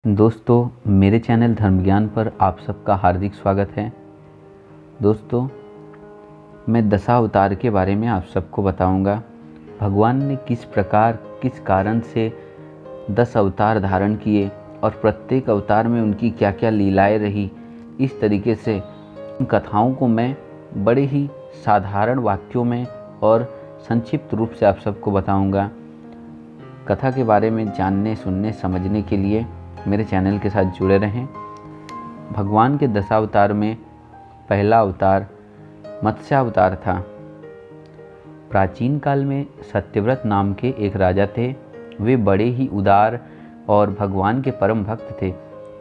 दोस्तों, मेरे चैनल धर्म ज्ञान पर आप सबका हार्दिक स्वागत है। दोस्तों, मैं दशावतार के बारे में आप सबको बताऊंगा। भगवान ने किस प्रकार किस कारण से 10 अवतार धारण किए और प्रत्येक अवतार में उनकी क्या क्या लीलाएं रही। इस तरीके से उन कथाओं को मैं बड़े ही साधारण वाक्यों में और संक्षिप्त रूप से आप सबको बताऊंगा। कथा के बारे में जानने, सुनने, समझने के लिए मेरे चैनल के साथ जुड़े रहें। भगवान के दशावतार में पहला अवतार मत्स्यावतार था। प्राचीन काल में सत्यव्रत नाम के एक राजा थे। वे बड़े ही उदार और भगवान के परम भक्त थे।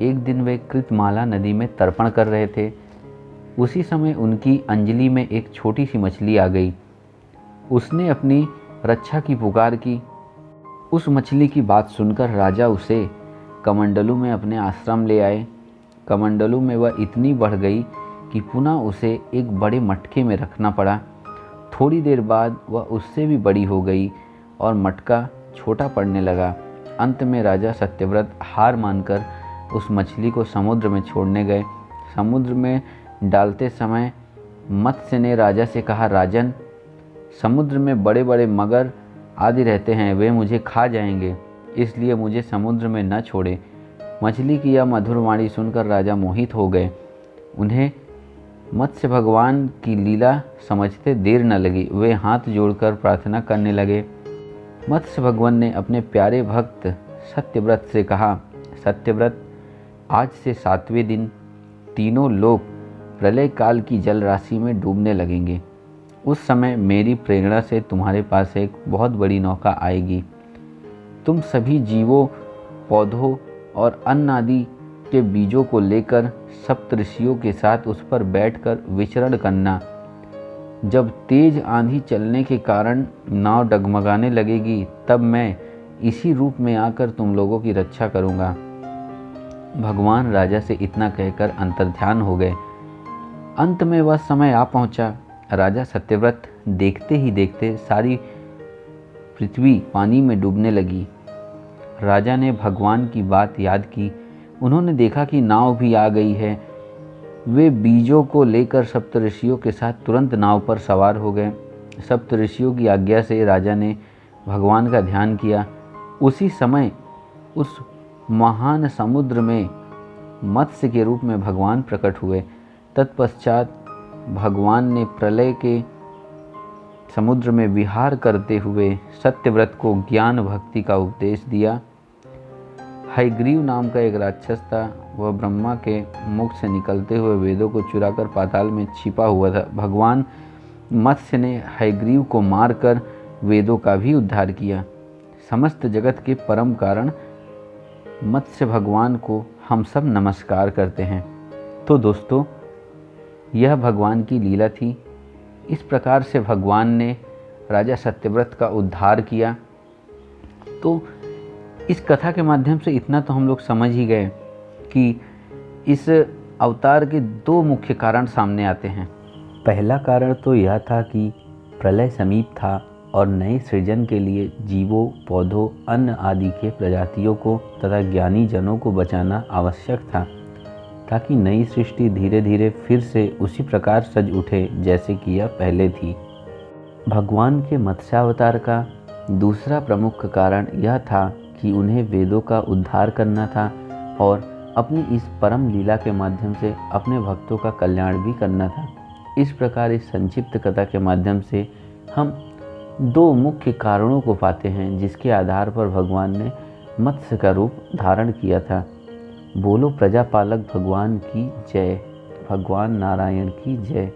एक दिन वे कृतमाला नदी में तर्पण कर रहे थे। उसी समय उनकी अंजलि में एक छोटी सी मछली आ गई। उसने अपनी रक्षा की पुकार की। उस मछली की बात सुनकर राजा उसे कमंडलू में अपने आश्रम ले आए। कमंडलू में वह इतनी बढ़ गई कि पुनः उसे एक बड़े मटके में रखना पड़ा। थोड़ी देर बाद वह उससे भी बड़ी हो गई और मटका छोटा पड़ने लगा। अंत में राजा सत्यव्रत हार मानकर उस मछली को समुद्र में छोड़ने गए। समुद्र में डालते समय मत्स्य ने राजा से कहा, राजन, समुद्र में बड़े बड़े मगर आदि रहते हैं, वे मुझे खा जाएंगे, इसलिए मुझे समुद्र में न छोड़े। मछली की यह मधुर वाणी सुनकर राजा मोहित हो गए। उन्हें मत्स्य भगवान की लीला समझते देर न लगी। वे हाथ जोड़कर प्रार्थना करने लगे। मत्स्य भगवान ने अपने प्यारे भक्त सत्यव्रत से कहा, सत्यव्रत, आज से 7वें दिन तीनों लोग प्रलय काल की जल राशि में डूबने लगेंगे। उस समय मेरी प्रेरणा से तुम्हारे पास एक बहुत बड़ी नौका आएगी। तुम सभी जीवों, पौधों और अन्न आदि के बीजों को लेकर सप्तऋषियों के साथ उस पर बैठकर विचरण करना। जब तेज आंधी चलने के कारण नाव डगमगाने लगेगी, तब मैं इसी रूप में आकर तुम लोगों की रक्षा करूंगा। भगवान राजा से इतना कहकर अंतर्ध्यान हो गए। अंत में वह समय आ पहुंचा। राजा सत्यव्रत देखते ही देखते सारी पृथ्वी पानी में डूबने लगी। राजा ने भगवान की बात याद की। उन्होंने देखा कि नाव भी आ गई है। वे बीजों को लेकर सप्तऋषियों के साथ तुरंत नाव पर सवार हो गए। सप्तऋषियों की आज्ञा से राजा ने भगवान का ध्यान किया। उसी समय उस महान समुद्र में मत्स्य के रूप में भगवान प्रकट हुए। तत्पश्चात भगवान ने प्रलय के समुद्र में विहार करते हुए सत्यव्रत को ज्ञान भक्ति का उपदेश दिया। हयग्रीव नाम का एक राक्षस था। वह ब्रह्मा के मुख से निकलते हुए वेदों को चुराकर पाताल में छिपा हुआ था। भगवान मत्स्य ने हयग्रीव को मारकर वेदों का भी उद्धार किया। समस्त जगत के परम कारण मत्स्य भगवान को हम सब नमस्कार करते हैं। तो दोस्तों, यह भगवान की लीला थी। इस प्रकार से भगवान ने राजा सत्यव्रत का उद्धार किया। तो इस कथा के माध्यम से इतना तो हम लोग समझ ही गए कि इस अवतार के 2 मुख्य कारण सामने आते हैं। पहला कारण तो यह था कि प्रलय समीप था और नए सृजन के लिए जीवों, पौधों, अन्न आदि के प्रजातियों को तथा ज्ञानी जनों को बचाना आवश्यक था, ताकि नई सृष्टि धीरे धीरे फिर से उसी प्रकार सज उठे जैसे कि यह पहले थी। भगवान के मत्स्यावतार का दूसरा प्रमुख कारण यह था कि उन्हें वेदों का उद्धार करना था और अपनी इस परम लीला के माध्यम से अपने भक्तों का कल्याण भी करना था। इस प्रकार इस संक्षिप्त कथा के माध्यम से हम 2 मुख्य कारणों को पाते हैं, जिसके आधार पर भगवान ने मत्स्य का रूप धारण किया था। बोलो प्रजापालक भगवान की जय। भगवान नारायण की जय।